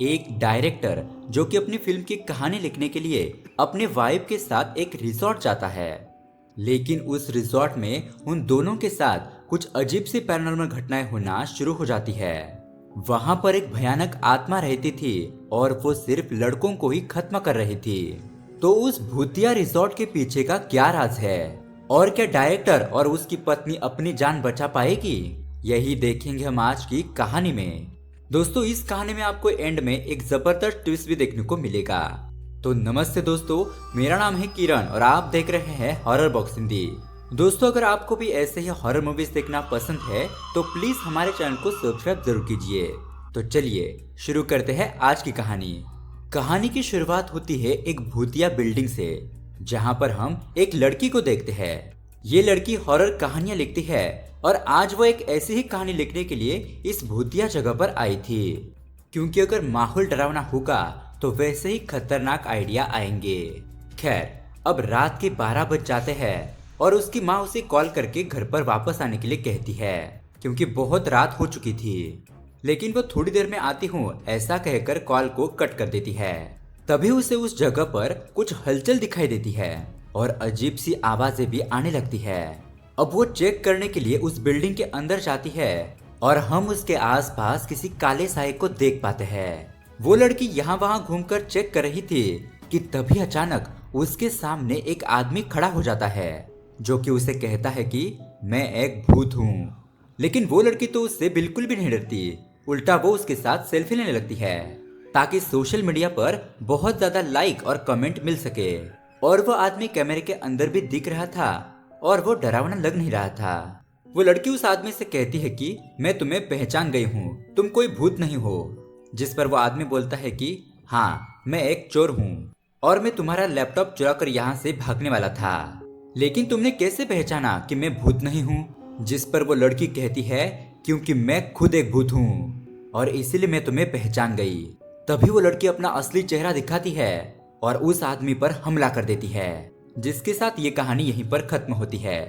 एक डायरेक्टर जो कि अपनी फिल्म की कहानी लिखने के लिए अपने वाइफ के साथ एक रिसोर्ट जाता है। लेकिन उस रिसोर्ट में उन दोनों के साथ कुछ अजीब सी पैरानॉर्मल घटनाएं होना शुरू हो जाती है। वहां पर एक भयानक आत्मा रहती थी और वो सिर्फ लड़कों को ही खत्म कर रही थी। तो उस भूतिया रिसोर्ट के पीछे का क्या राज है और क्या डायरेक्टर और उसकी पत्नी अपनी जान बचा पाएगी? यही देखेंगे हम आज की कहानी में। दोस्तों, इस कहानी में आपको एंड में एक जबरदस्त ट्विस्ट भी देखने को मिलेगा। तो नमस्ते दोस्तों, मेरा नाम है किरण और आप देख रहे हैं हॉरर बॉक्स हिंदी। दोस्तों, अगर आपको भी ऐसे ही हॉरर मूवीज देखना पसंद है तो प्लीज हमारे चैनल को सब्सक्राइब जरूर कीजिए। तो चलिए शुरू करते हैं आज की कहानी। कहानी की शुरुआत होती है एक भूतिया बिल्डिंग से, जहां पर हम एक लड़की को देखते हैं। ये लड़की हॉरर कहानियां लिखती है और आज वो एक ऐसी ही कहानी लिखने के लिए इस भूतिया जगह पर आई थी, क्योंकि अगर माहौल डरावना होगा तो वैसे ही खतरनाक आइडिया आएंगे। खैर, अब रात के 12 बज जाते हैं और उसकी माँ उसे कॉल करके घर पर वापस आने के लिए कहती है, क्योंकि बहुत रात हो चुकी थी। लेकिन वो थोड़ी देर में आती हूँ ऐसा कहकर कॉल को कट कर देती है। तभी उसे उस जगह पर कुछ हलचल दिखाई देती है और अजीब सी आवाजें भी आने लगती है। अब वो चेक करने के लिए उस बिल्डिंग के अंदर जाती है और हम उसके आसपास किसी काले साए को देख पाते हैं। वो लड़की यहाँ वहाँ घूमकर चेक कर रही थी कि तभी अचानक उसके सामने एक आदमी खड़ा हो जाता है, जो कि उसे कहता है कि मैं एक भूत हूँ। लेकिन वो लड़की तो उससे बिल्कुल भी नहीं डरती, उल्टा वो उसके साथ सेल्फी लेने लगती है ताकि सोशल मीडिया पर बहुत ज्यादा लाइक और कमेंट मिल सके। और वो आदमी कैमरे के अंदर भी दिख रहा था और वो डरावना लग नहीं रहा था। वो लड़की उस आदमी से कहती है कि मैं तुम्हें पहचान गई हूँ, तुम कोई भूत नहीं हो। जिस पर वो आदमी बोलता है कि हाँ, मैं एक चोर हूँ और मैं तुम्हारा लैपटॉप चुरा कर यहाँ से भागने वाला था, लेकिन तुमने कैसे पहचाना कि मैं भूत नहीं हूँ? जिस पर वो लड़की कहती है क्योंकि मैं खुद एक भूत हूँ और इसीलिए मैं तुम्हें पहचान गई। तभी वो लड़की अपना असली चेहरा दिखाती है और उस आदमी पर हमला कर देती है, जिसके साथ ये कहानी यहीं पर खत्म होती है।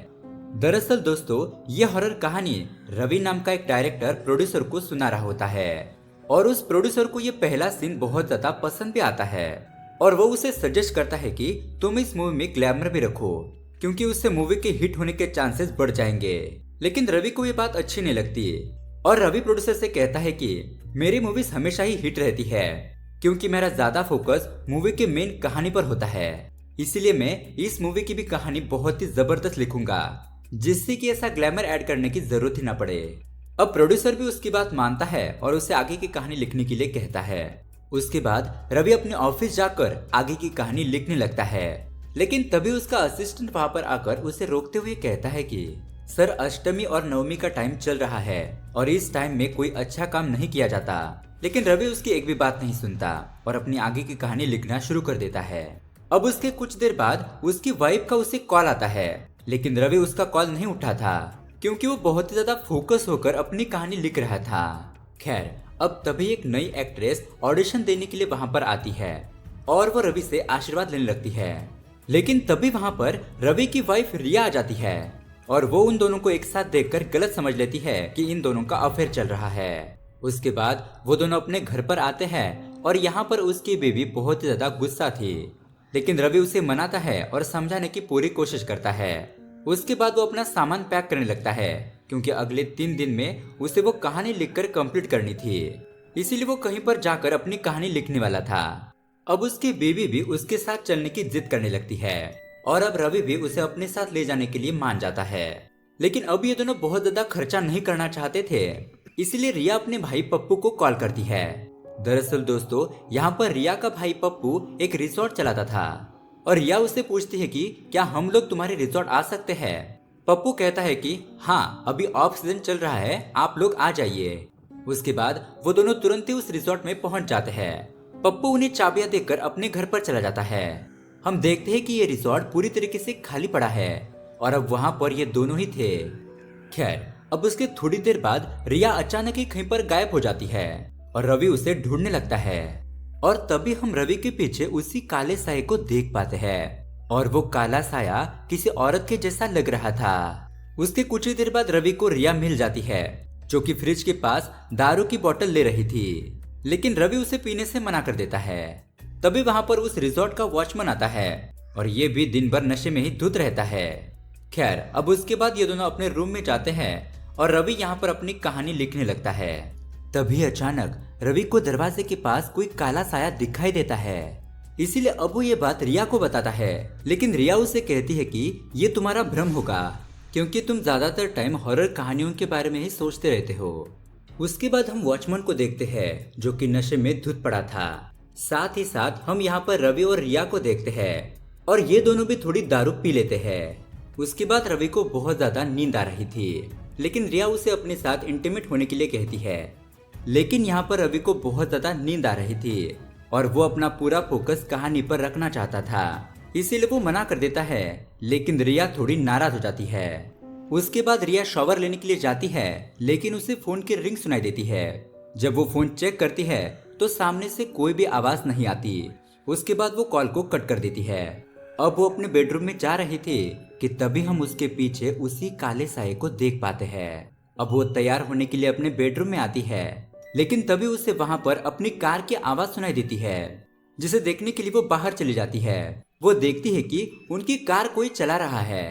दरअसल दोस्तों, ये हॉरर कहानी रवि नाम का एक डायरेक्टर प्रोड्यूसर को सुना रहा होता है और उस प्रोड्यूसर को ये पहला सीन बहुत ज्यादा पसंद भी आता है और वो उसे सजेस्ट करता है कि तुम इस मूवी में ग्लैमर भी रखो, क्योंकि उससे मूवी के हिट होने के चांसेस बढ़ जाएंगे। लेकिन रवि को ये बात अच्छी नहीं लगती और रवि प्रोड्यूसर से कहता है कि मेरी मूवीज हमेशा ही हिट रहती है, क्योंकि मेरा ज्यादा फोकस मूवी के मेन कहानी पर होता है। इसीलिए मैं इस मूवी की भी कहानी बहुत ही जबरदस्त लिखूंगा, जिससे कि ऐसा ग्लैमर ऐड करने की जरूरत ही ना पड़े। अब प्रोड्यूसर भी उसकी बात मानता है और उसे आगे की कहानी लिखने के लिए कहता है। उसके बाद रवि अपने ऑफिस जाकर आगे की कहानी लिखने लगता है, लेकिन तभी उसका असिस्टेंट वहां पर आकर उसे रोकते हुए कहता है कि सर, अष्टमी और नवमी का टाइम चल रहा है और इस टाइम में कोई अच्छा काम नहीं किया जाता। लेकिन रवि उसकी एक भी बात नहीं सुनता और अपनी आगे की कहानी लिखना शुरू कर देता है। अब उसके कुछ देर बाद उसकी वाइफ का उसे कॉल आता है, लेकिन रवि उसका कॉल नहीं उठा था, क्योंकि वो बहुत ही ज्यादा फोकस होकर अपनी कहानी लिख रहा था। खैर, अब तभी एक नई एक्ट्रेस ऑडिशन देने के लिए वहां पर आती है और वो रवि से आशीर्वाद लेने लगती है। लेकिन तभी वहां पर रवि की वाइफ रिया आ जाती है और वो उन दोनों को एक साथ देखकर गलत समझ लेती है कि इन दोनों का अफेयर चल रहा है। उसके बाद वो दोनों अपने घर पर आते हैं और यहाँ पर उसकी बीवी बहुत ही ज्यादा गुस्सा थी, लेकिन रवि उसे मनाता है और समझाने की पूरी कोशिश करता है। उसके बाद वो अपना सामान पैक करने लगता है, क्योंकि अगले 3 दिन में उसे वो कहानी लिखकर कंप्लीट करनी थी, इसीलिए वो कहीं पर जाकर अपनी कहानी लिखने वाला था। अब उसकी बीवी भी उसके साथ चलने की जिद करने लगती है और अब रवि भी उसे अपने साथ ले जाने के लिए मान जाता है। लेकिन अब ये दोनों बहुत ज्यादा खर्चा नहीं करना चाहते थे, इसीलिए रिया अपने भाई पप्पू को कॉल करती है। दरअसल दोस्तों, यहाँ पर रिया का भाई पप्पू एक रिसोर्ट चलाता था और रिया उससे पूछती है कि क्या हम लोग तुम्हारे रिसोर्ट आ सकते हैं? पप्पू कहता है कि हाँ, अभी ऑफ सीजन चल रहा है, आप लोग आ जाइए। उसके बाद वो दोनों तुरंत ही उस रिसोर्ट में पहुंच जाते हैं। पप्पू उन्हें चाबियां देकर अपने घर पर चला जाता है। हम देखते हैं कि ये रिसोर्ट पूरी तरीके से खाली पड़ा है और अब वहां पर ये दोनों ही थे। खैर, अब उसके थोड़ी देर बाद रिया अचानक ही कहीं पर गायब हो जाती है और रवि उसे ढूंढने लगता है और तभी हम रवि के पीछे उसी काले साये को देख पाते हैं और वो काला साया किसी औरत के जैसा लग रहा था। उसके कुछ ही देर बाद रवि को रिया मिल जाती है, जो कि फ्रिज के पास दारू की बोतल ले रही थी। लेकिन रवि उसे पीने से मना कर देता है। तभी वहां पर उस रिजॉर्ट का वॉचमैन आता है और ये भी दिन भर नशे में ही धुत रहता है। खैर, अब उसके बाद ये दोनों अपने रूम में जाते हैं और रवि यहाँ पर अपनी कहानी लिखने लगता है। तभी अचानक रवि को दरवाजे के पास कोई काला साया दिखाई देता है। इसीलिए अब वो ये बात रिया को बताता है, लेकिन रिया उसे कहती है कि ये तुम्हारा भ्रम होगा, क्योंकि तुम ज्यादातर टाइम हॉरर कहानियों के बारे में ही सोचते रहते हो। उसके बाद हम वॉचमैन को देखते हैं जो कि नशे में धुत पड़ा था। साथ ही साथ हम यहाँ पर रवि और रिया को देखते हैं और ये दोनों भी थोड़ी दारू पी लेते हैं। उसके बाद रवि को बहुत ज्यादा नींद आ रही थी, लेकिन रिया उसे अपने साथ इंटीमेट होने के लिए कहती है। लेकिन यहाँ पर रवि को बहुत ज्यादा नींद आ रही थी और वो अपना पूरा फोकस कहानी पर रखना चाहता था, इसीलिए वो मना कर देता है। लेकिन रिया थोड़ी नाराज हो जाती है। उसके बाद रिया शॉवर लेने के लिए जाती है, लेकिन उसे फोन की रिंग सुनाई देती है। जब वो फोन चेक करती है तो सामने से कोई भी आवाज नहीं आती। उसके बाद वो कॉल को कट कर देती है। अब वो अपने बेडरूम में जा रही थी कि तभी हम उसके पीछे उसी काले साये को देख पाते हैं। अब वो तैयार होने के लिए अपने बेडरूम में आती है, लेकिन तभी उसे वहां पर अपनी कार की आवाज सुनाई देती है, जिसे देखने के लिए वो बाहर चली जाती है। वो देखती है कि उनकी कार कोई चला रहा है।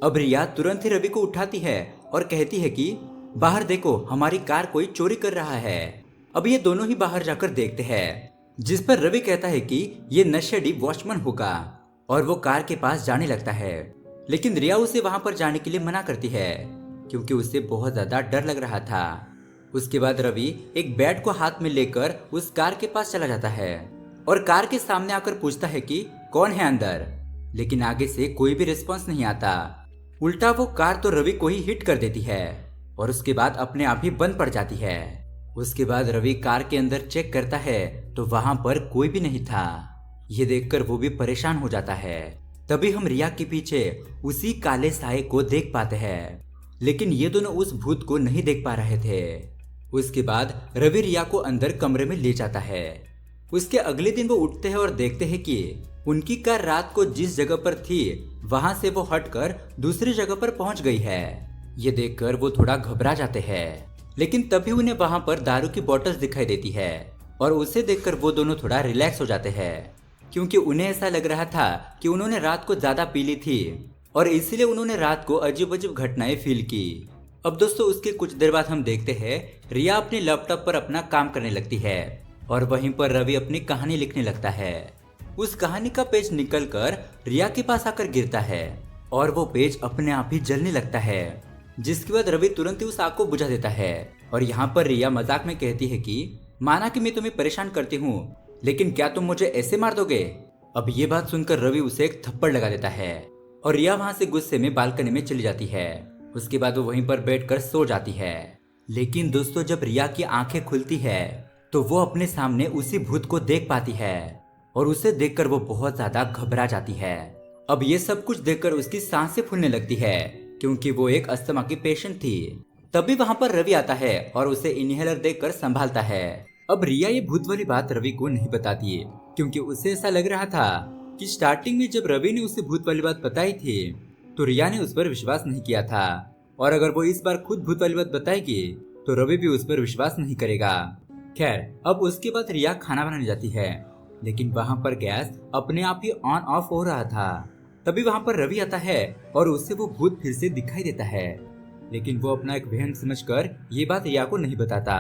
अब रिया तुरंत ही रवि को उठाती है और कहती है कि बाहर देखो, हमारी कार कोई चोरी कर रहा है। अब ये दोनों ही बाहर जाकर देखते हैं, जिस पर रवि कहता है कि ये नशेड़ी वॉचमैन होगा और वो कार के पास जाने लगता है। लेकिन रिया उसे वहां पर जाने के लिए मना करती है, क्योंकि उसे बहुत ज्यादा डर लग रहा था। उसके बाद रवि एक बैट को हाथ में लेकर उस कार के पास चला जाता है और कार के सामने आकर पूछता है कि कौन है अंदर, लेकिन आगे से कोई भी रिस्पॉन्स नहीं आता। उल्टा वो कार तो रवि को ही हिट कर देती है और उसके बाद अपने आप ही बंद पड़ जाती है। उसके बाद रवि कार के अंदर चेक करता है तो वहां पर कोई भी नहीं था। ये देखकर वो भी परेशान हो जाता है। तभी हम रिया के पीछे उसी काले साये को देख पाते हैं, लेकिन ये दोनों उस भूत को नहीं देख पा रहे थे। उसके बाद रवि रिया को अंदर कमरे में ले जाता है। उसके अगले दिन वो उठते हैं और देखते हैं कि उनकी कार रात को जिस जगह पर थी वहां से वो हटकर दूसरी जगह पर पहुंच गई है। ये देखकर वो थोड़ा घबरा जाते हैं, लेकिन तभी उन्हें वहां पर दारू की बोतल्स दिखाई देती है और उसे देखकर वो दोनों थोड़ा रिलैक्स हो जाते हैं, क्योंकि उन्हें ऐसा लग रहा था कि उन्होंने रात को ज्यादा पी ली थी और इसीलिए उन्होंने रात को अजीब अजीब घटनाएं फील की। अब दोस्तों, उसके कुछ देर बाद हम देखते हैं रिया अपने लैपटॉप पर अपना काम करने लगती है और वहीं पर रवि अपनी कहानी लिखने लगता है। उस कहानी का पेज निकलकर रिया के पास आकर गिरता है और वो पेज अपने आप ही जलने लगता है, जिसके बाद रवि तुरंत ही उस आग को बुझा देता है। और यहाँ पर रिया मजाक में कहती है कि माना कि मैं तुम्हें परेशान करती हूँ, लेकिन क्या तुम मुझे ऐसे मार दोगे। अब ये बात सुनकर रवि उसे एक थप्पड़ लगा देता है और रिया वहां से गुस्से में बालकनी में चली जाती है। उसके बाद वो वहीं पर बैठकर सो जाती है। लेकिन दोस्तों, जब रिया की आंखें खुलती है तो वो अपने सामने उसी भूत को देख पाती है और उसे देखकर वो बहुत ज्यादा घबरा जाती है। अब ये सब कुछ देखकर उसकी सांसें फूलने लगती है, क्योंकि वो एक अस्थमा की पेशेंट थी। तभी वहां पर रवि आता है और उसे इनहेलर देकर संभालता है। अब रिया ये भूत वाली बात रवि को नहीं बताती है, क्योंकि उसे ऐसा लग रहा था कि स्टार्टिंग में जब रवि ने उसे भूत वाली बात बताई थी तो रिया ने उस पर विश्वास नहीं किया था, और अगर वो इस बार खुद भूत वाली बात बताएगी तो रवि भी उस पर विश्वास नहीं करेगा। खैर, अब उसके बाद रिया खाना बनाने जाती है, लेकिन वहां पर गैस अपने आप ही ऑन ऑफ हो रहा था। तभी वहां पर रवि आता है और उससे वो भूत फिर से दिखाई देता है, लेकिन वो अपना एक वहम समझकर ये बात रिया को नहीं बताता।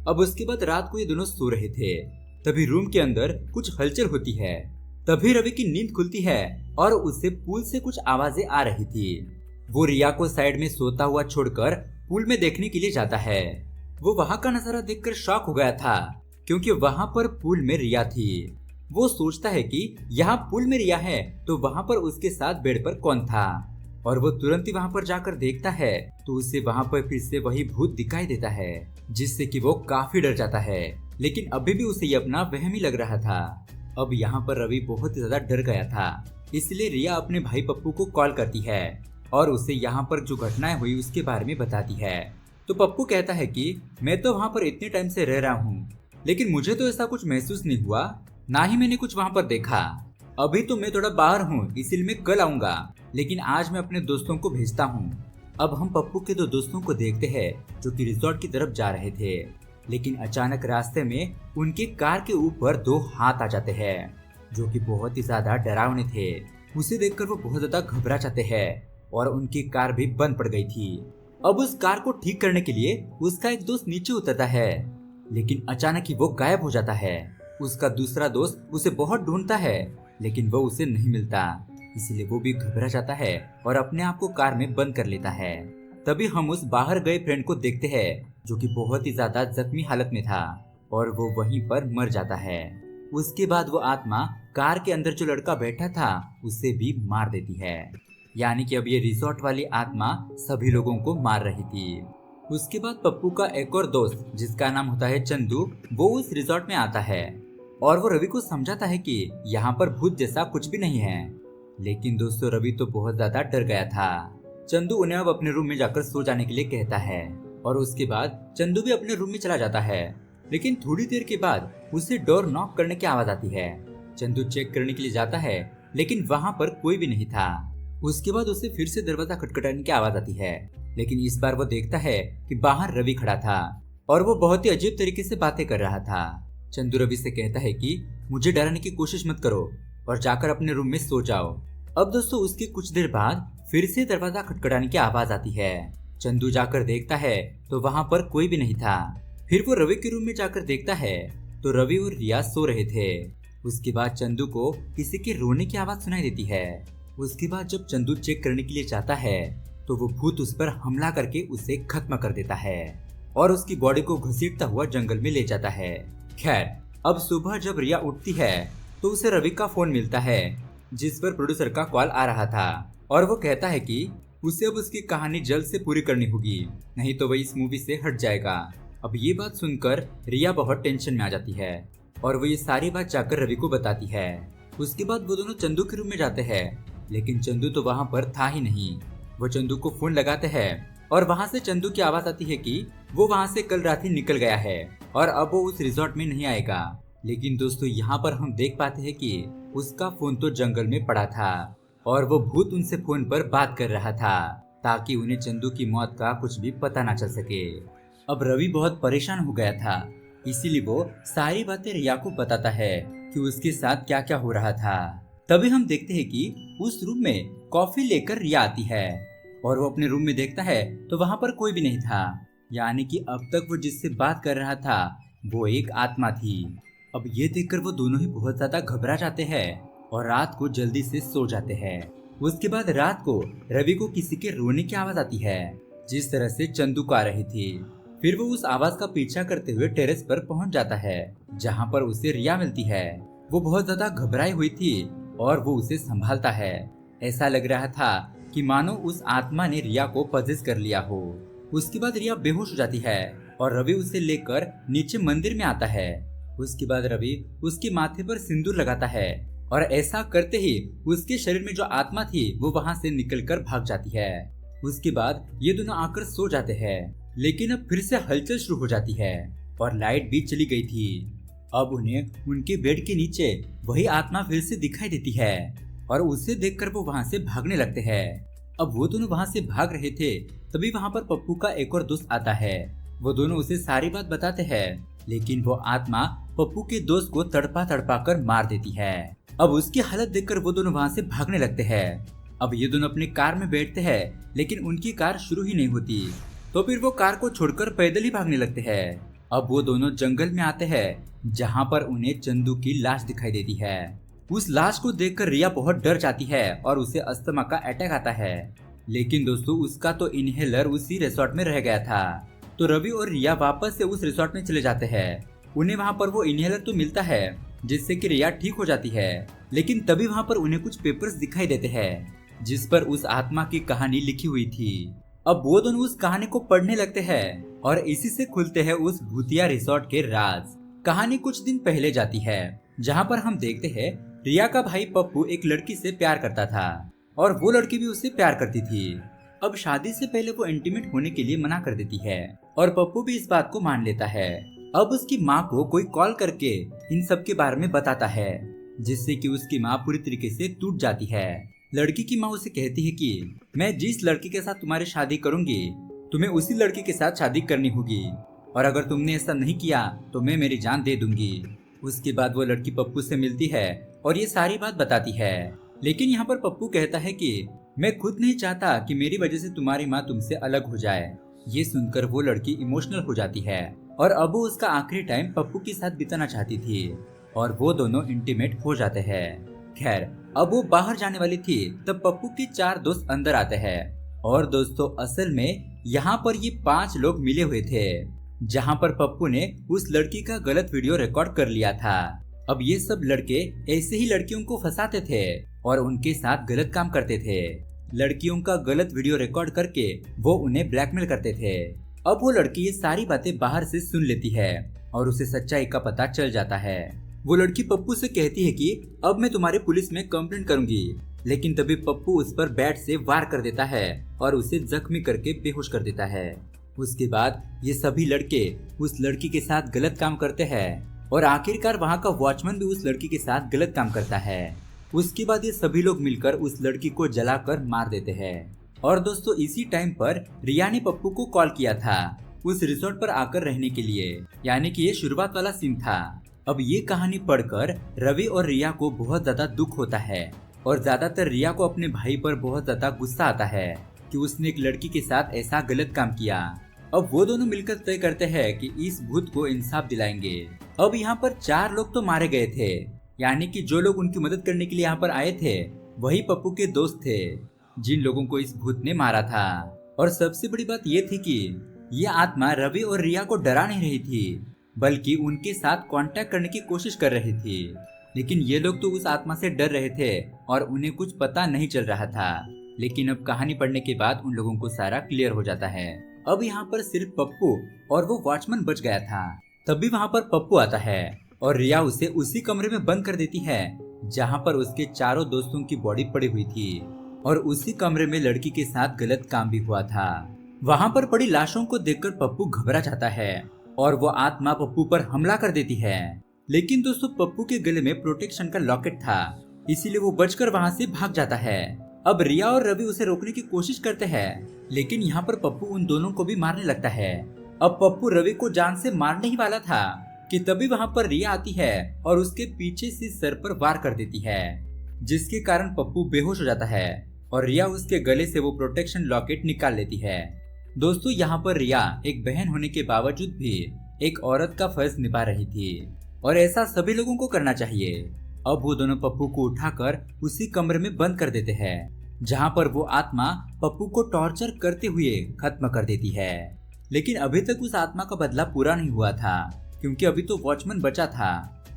अब उसके बाद रात को ये दोनों सो रहे थे, तभी रूम के अंदर कुछ हलचल होती है। तभी रवि की नींद खुलती है और उसे पूल से कुछ आवाजें आ रही थी। वो रिया को साइड में सोता हुआ छोड़कर पूल में देखने के लिए जाता है। वो वहां का नजारा देखकर शॉक हो गया था, क्योंकि वहां पर पूल में रिया थी। वो सोचता है कि यहाँ पूल में रिया है तो वहां पर उसके साथ बेड पर कौन था, और वो तुरंत ही वहां पर जाकर देखता है तो उसे वहां पर फिर से वही भूत दिखाई देता है, जिससे कि वो काफी डर जाता है। लेकिन अभी भी उसे ये अपना वहम ही लग रहा था। अब यहाँ पर रवि बहुत ही ज्यादा डर गया था, इसलिए रिया अपने भाई पप्पू को कॉल करती है और उसे यहाँ पर जो घटनाएं हुई उसके बारे में बताती है। तो पप्पू कहता है कि मैं तो वहाँ पर इतने टाइम से रह रहा हूँ, लेकिन मुझे तो ऐसा कुछ महसूस नहीं हुआ, ना ही मैंने कुछ वहाँ पर देखा। अभी तो मैं थोड़ा बाहर हूँ, इसलिए मैं कल आऊंगा, लेकिन आज मैं अपने दोस्तों को भेजता हूँ। अब हम पप्पू के दो दोस्तों को देखते हैं जो कि रिजॉर्ट की तरफ जा रहे थे। लेकिन अचानक रास्ते में उनके कार के ऊपर दो हाथ आ जाते हैं जो कि बहुत ही ज्यादा डरावने थे। उसे देखकर वो बहुत ज्यादा घबरा जाते हैं और उनकी कार भी बंद पड़ गई थी। अब उस कार को ठीक करने के लिए उसका एक दोस्त नीचे उतरता है, लेकिन अचानक ही वो गायब हो जाता है। उसका दूसरा दोस्त उसे बहुत ढूंढता है, लेकिन वो उसे नहीं मिलता, इसलिए वो भी घबरा जाता है और अपने आप को कार में बंद कर लेता है। तभी हम उस बाहर गए फ्रेंड को देखते हैं जो कि बहुत ही ज्यादा जख्मी हालत में था और वो वहीं पर मर जाता है। उसके बाद वो आत्मा कार के अंदर जो लड़का बैठा था उसे भी मार देती है। यानी कि अब ये रिजॉर्ट वाली आत्मा सभी लोगों को मार रही थी। उसके बाद पप्पू का एक और दोस्त जिसका नाम होता है चंदू, वो उस रिजॉर्ट में आता है और वो रवि को समझाता है कि यहाँ पर भूत जैसा कुछ भी नहीं है। लेकिन दोस्तों रवि तो बहुत ज्यादा डर गया था। चंदू उन्हें अब अपने रूम में जाकर सो जाने के लिए कहता है और उसके बाद चंदू भी अपने रूम में चला जाता है। लेकिन थोड़ी देर के बाद उसे डोर नॉक करने की आवाज आती है। चंदू चेक करने के लिए जाता है, लेकिन वहाँ पर कोई भी नहीं था। उसके बाद उसे फिर से दरवाजा खटखटाने की आवाज आती है, लेकिन इस बार वो देखता है कि बाहर रवि खड़ा था और वो बहुत ही अजीब तरीके से बातें कर रहा था। चंदू रवि से कहता है कि मुझे डराने की कोशिश मत करो और जाकर अपने रूम में सो जाओ। अब दोस्तों उसके कुछ देर बाद फिर से दरवाजा खटखटाने की आवाज आती है। चंदू जाकर देखता है तो वहाँ पर कोई भी नहीं था। फिर वो रवि के रूम में जाकर देखता है तो रवि और रिया सो रहे थे। उसके बाद चंदू को किसी के रोने की आवाज सुनाई देती है। उसके बाद जब चंदू चेक करने के लिए जाता है तो वो भूत उस पर हमला करके उसे खत्म कर देता है और उसकी बॉडी को घसीटता हुआ जंगल में ले जाता है। खैर अब सुबह जब रिया उठती है तो उसे रवि का फोन मिलता है जिस पर प्रोड्यूसर का कॉल आ रहा था और वो कहता है कि उसे अब उसकी कहानी जल्द से पूरी करनी होगी, नहीं तो वह इस मूवी से हट जाएगा। अब ये बात सुनकर रिया बहुत टेंशन में आ जाती है और वो ये सारी बात जाकर रवि को बताती है। उसके बाद वो दोनों चंदू के रूम में जाते हैं, लेकिन चंदू तो वहाँ पर था ही नहीं। वो चंदू को फोन लगाते हैं और वहाँ से चंदू की आवाज आती है कि वो वहाँ से कल रात ही निकल गया है और अब वो उस रिजॉर्ट में नहीं आएगा। लेकिन दोस्तों यहाँ पर हम देख पाते हैं कि उसका फोन तो जंगल में पड़ा था और वो भूत उनसे फोन पर बात कर रहा था ताकि उन्हें चंदू की मौत का कुछ भी पता ना चल सके। अब रवि बहुत परेशान हो गया था, इसीलिए वो सारी बातें रिया को बताता है कि उसके साथ क्या क्या हो रहा था। तभी हम देखते हैं कि उस रूम में कॉफी लेकर रिया आती है और वो अपने रूम में देखता है तो वहाँ पर कोई भी नहीं था। यानी कि अब तक वो जिससे बात कर रहा था वो एक आत्मा थी। अब ये देखकर वो दोनों ही बहुत ज्यादा घबरा जाते हैं और रात को जल्दी से सो जाते हैं। उसके बाद रात को रवि को किसी के रोने की आवाज आती है जिस तरह से चंदू को आ रही थी। फिर वो उस आवाज का पीछा करते हुए टेरेस पर पहुंच जाता है जहां पर उसे रिया मिलती है। वो बहुत ज्यादा घबराई हुई थी और वो उसे संभालता है। ऐसा लग रहा था कि मानो उस आत्मा ने रिया को पजेस कर लिया हो। उसके बाद रिया बेहोश हो जाती है और रवि उसे लेकर नीचे मंदिर में आता है। उसके बाद रवि उसके माथे पर सिंदूर लगाता है और ऐसा करते ही उसके शरीर में जो आत्मा थी वो वहां से निकलकर भाग जाती है। उसके बाद ये दोनों आकर सो जाते हैं, लेकिन अब फिर से हलचल शुरू हो जाती है और लाइट भी चली गई थी। अब उन्हें उनके बेड के नीचे वही आत्मा फिर से दिखाई देती है और उसे देखकर वो वहां से भागने लगते हैं। अब वो दोनों वहां से भाग रहे थे तभी वहां पर पप्पू का एक और दोस्त आता है। वो दोनों उसे सारी बात बताते हैं, लेकिन वो आत्मा पप्पू के दोस्त को तड़पा तड़पा कर मार देती है। अब उसकी हालत देखकर वो दोनों वहां से भागने लगते हैं। अब ये दोनों अपनी कार में बैठते हैं, लेकिन उनकी कार शुरू ही नहीं होती। तो फिर वो कार को छोड़कर पैदल ही भागने लगते हैं। अब वो दोनों जंगल में आते हैं जहाँ पर उन्हें चंदू की लाश दिखाई देती है। उस लाश को देखकर रिया बहुत डर जाती है और उसे अस्थमा का अटैक आता है। लेकिन दोस्तों उसका तो इनहेलर उसी रिसोर्ट में रह गया था। तो रवि और रिया वापस से उस रिसोर्ट में चले जाते हैं। उन्हें वहाँ पर वो इनहेलर तो मिलता है जिससे कि रिया ठीक हो जाती है, लेकिन तभी वहाँ पर उन्हें कुछ पेपर्स दिखाई देते हैं जिस पर उस आत्मा की कहानी लिखी हुई थी। अब वो दोनों उस कहानी को पढ़ने लगते हैं और इसी से खुलते हैं उस भूतिया रिसोर्ट के राज। कहानी कुछ दिन पहले जाती है जहाँ पर हम देखते हैं रिया का भाई पप्पू एक लड़की से प्यार करता था और वो लड़की भी उससे प्यार करती थी। अब शादी से पहले वो इंटीमेट होने के लिए मना कर देती है और पप्पू भी इस बात को मान लेता है। अब उसकी माँ को कोई कॉल करके इन सब के बारे में बताता है जिससे कि उसकी माँ पूरी तरीके से टूट जाती है। लड़की की माँ उसे कहती है कि मैं जिस लड़की के साथ तुम्हारी शादी करूंगी तुम्हें उसी लड़की के साथ शादी करनी होगी। और अगर तुमने ऐसा नहीं किया तो मैं मेरी जान दे दूंगी। उसके बाद वो लड़की पप्पू से मिलती है और ये सारी बात बताती है। लेकिन यहाँ पर पप्पू कहता है कि मैं खुद नहीं चाहता कि मेरी वजह से तुम्हारी माँ तुमसे अलग हो जाए। ये सुनकर वो लड़की इमोशनल हो जाती है और अब वो उसका आखिरी टाइम पप्पू के साथ बिताना चाहती थी और वो दोनों इंटीमेट हो जाते हैं। खैर अब वो बाहर जाने वाली थी तब पप्पू के 4 दोस्त अंदर आते हैं और दोस्तों असल में यहाँ पर ये 5 लोग मिले हुए थे जहाँ पर पप्पू ने उस लड़की का गलत वीडियो रिकॉर्ड कर लिया था। अब ये सब लड़के ऐसे ही लड़कियों को फंसाते थे और उनके साथ गलत काम करते थे। लड़कियों का गलत वीडियो रिकॉर्ड करके वो उन्हें ब्लैकमेल करते थे। अब वो लड़की ये सारी बातें बाहर से सुन लेती है और उसे सच्चाई का पता चल जाता है। वो लड़की पप्पू से कहती है कि अब मैं तुम्हारे पुलिस में कंप्लेंट करूंगी, लेकिन तभी पप्पू उस पर बैट से वार कर देता है और उसे जख्मी करके बेहोश कर देता है। उसके बाद ये सभी लड़के उस लड़की के साथ गलत काम करते हैं और आखिरकार वहाँ का वॉचमैन भी उस लड़की के साथ गलत काम करता है। उसके बाद ये सभी लोग मिलकर उस लड़की को जलाकर मार देते हैं। और दोस्तों इसी टाइम पर रिया ने पप्पू को कॉल किया था उस रिसोर्ट पर आकर रहने के लिए, यानी कि ये शुरुआत वाला सीन था। अब ये कहानी पढ़कर रवि और रिया को बहुत ज्यादा दुख होता है और ज्यादातर रिया को अपने भाई पर बहुत ज्यादा गुस्सा आता है कि उसने एक लड़की के साथ ऐसा गलत काम किया। अब वो दोनों मिलकर तय करते हैं कि इस भूत को इंसाफ दिलाएंगे। अब यहाँ पर 4 लोग तो मारे गए थे, यानी कि जो लोग उनकी मदद करने के लिए यहाँ पर आए थे वही पप्पू के दोस्त थे जिन लोगों को इस भूत ने मारा था। और सबसे बड़ी बात ये थी कि ये आत्मा रवि और रिया को डरा नहीं रही थी, बल्कि उनके साथ कांटेक्ट करने की कोशिश कर रही थी। लेकिन ये लोग तो उस आत्मा से डर रहे थे और उन्हें कुछ पता नहीं चल रहा था। लेकिन अब कहानी पढ़ने के बाद उन लोगों को सारा क्लियर हो जाता है। अब यहाँ पर सिर्फ पप्पू और वो वॉचमैन बच गया था। तभी वहाँ पर पप्पू आता है और रिया उसे उसी कमरे में बंद कर देती है जहाँ पर उसके चारों दोस्तों की बॉडी पड़ी हुई थी और उसी कमरे में लड़की के साथ गलत काम भी हुआ था। वहाँ पर पड़ी लाशों को देखकर पप्पू घबरा जाता है और वो आत्मा पप्पू पर हमला कर देती है। लेकिन दोस्तों पप्पू के गले में प्रोटेक्शन का लॉकेट था, इसीलिए वो बचकर वहाँ से भाग जाता है। अब रिया और रवि उसे रोकने की कोशिश करते हैं, लेकिन यहाँ पर पप्पू उन दोनों को भी मारने लगता है। अब पप्पू रवि को जान से मारने ही वाला था कि तभी वहाँ पर रिया आती है और उसके पीछे से सर पर वार कर देती है, जिसके कारण पप्पू बेहोश हो जाता है और रिया उसके गले से वो प्रोटेक्शन लॉकेट निकाल लेती है। दोस्तों यहाँ पर रिया एक बहन होने के बावजूद भी एक औरत का फर्ज निभा रही थी और ऐसा सभी लोगों को करना चाहिए। अब वो दोनों पप्पू को उठाकर उसी कमरे में बंद कर देते हैं जहाँ पर वो आत्मा पप्पू को टॉर्चर करते हुए खत्म कर देती है। लेकिन अभी तक उस आत्मा का बदला पूरा नहीं हुआ था क्योंकि अभी तो वॉचमैन बचा था।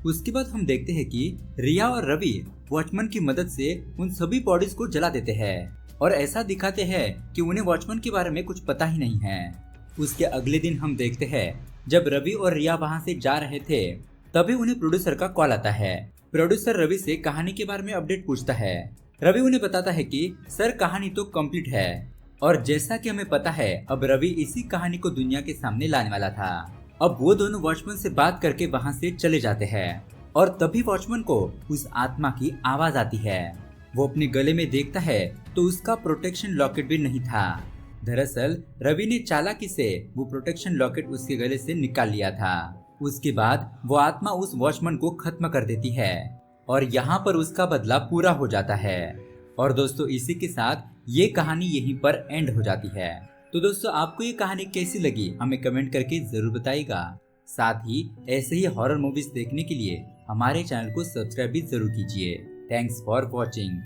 उसके बाद हम देखते हैं कि रिया और रवि वॉचमैन की मदद से उन सभी बॉडीज को जला देते हैं और ऐसा दिखाते हैं कि उन्हें वॉचमैन के बारे में कुछ पता ही नहीं है। उसके अगले दिन हम देखते हैं जब रवि और रिया वहाँ से जा रहे थे तभी उन्हें प्रोड्यूसर का कॉल आता है। प्रोड्यूसर रवि से कहानी के बारे में अपडेट पूछता है। रवि उन्हें बताता है कि सर कहानी तो कंप्लीट है और जैसा कि हमें पता है अब रवि इसी कहानी को दुनिया के सामने लाने वाला था। अब वो दोनों वॉचमैन से बात करके वहाँ से चले जाते हैं और तभी वॉचमैन को उस आत्मा की आवाज आती है। वो अपने गले में देखता है तो उसका प्रोटेक्शन लॉकेट भी नहीं था। दरअसल रवि ने चालाकी से वो प्रोटेक्शन लॉकेट उसके गले से निकाल लिया था। उसके बाद वो आत्मा उस वॉचमैन को खत्म कर देती है और यहाँ पर उसका बदला पूरा हो जाता है। और दोस्तों इसी के साथ ये कहानी यहीं पर एंड हो जाती है। तो दोस्तों आपको ये कहानी कैसी लगी हमें कमेंट करके जरूर बताइएगा। साथ ही ऐसे ही हॉरर मूवीज देखने के लिए हमारे चैनल को सब्सक्राइब भी जरूर कीजिए। Thanks for watching.